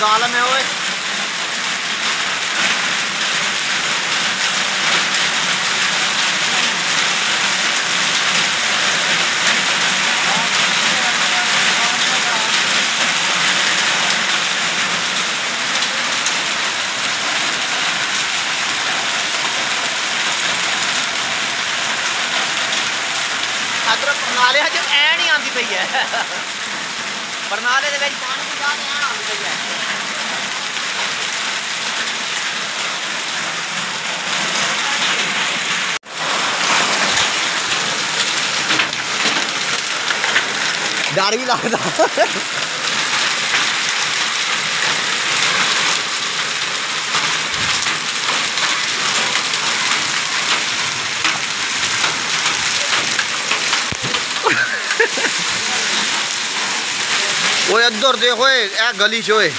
जालम है ओए। अदर परनाले अज ऐन ही आती पई है। परनाले दे विच पानी की जात ऐन आती पई है। डर भी लगता। ओए अदर देखो ए गली चोए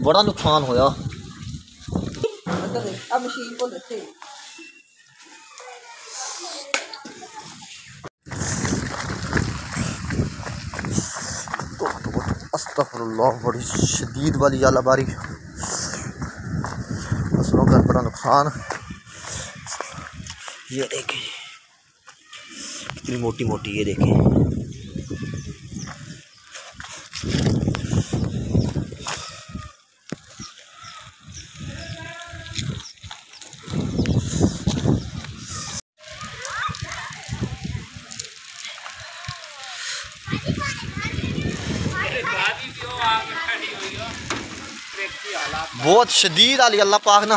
बड़ा नुकसान होया। मशीन को लेते अस्तगफुरुल्लाह, बड़ी शदीद वाली आलाबारी, फसलों का बड़ा नुकसान। ये देखें कितनी मोटी मोटी, ये देखें। बहुत शदीद आली अल्लाह पाक ना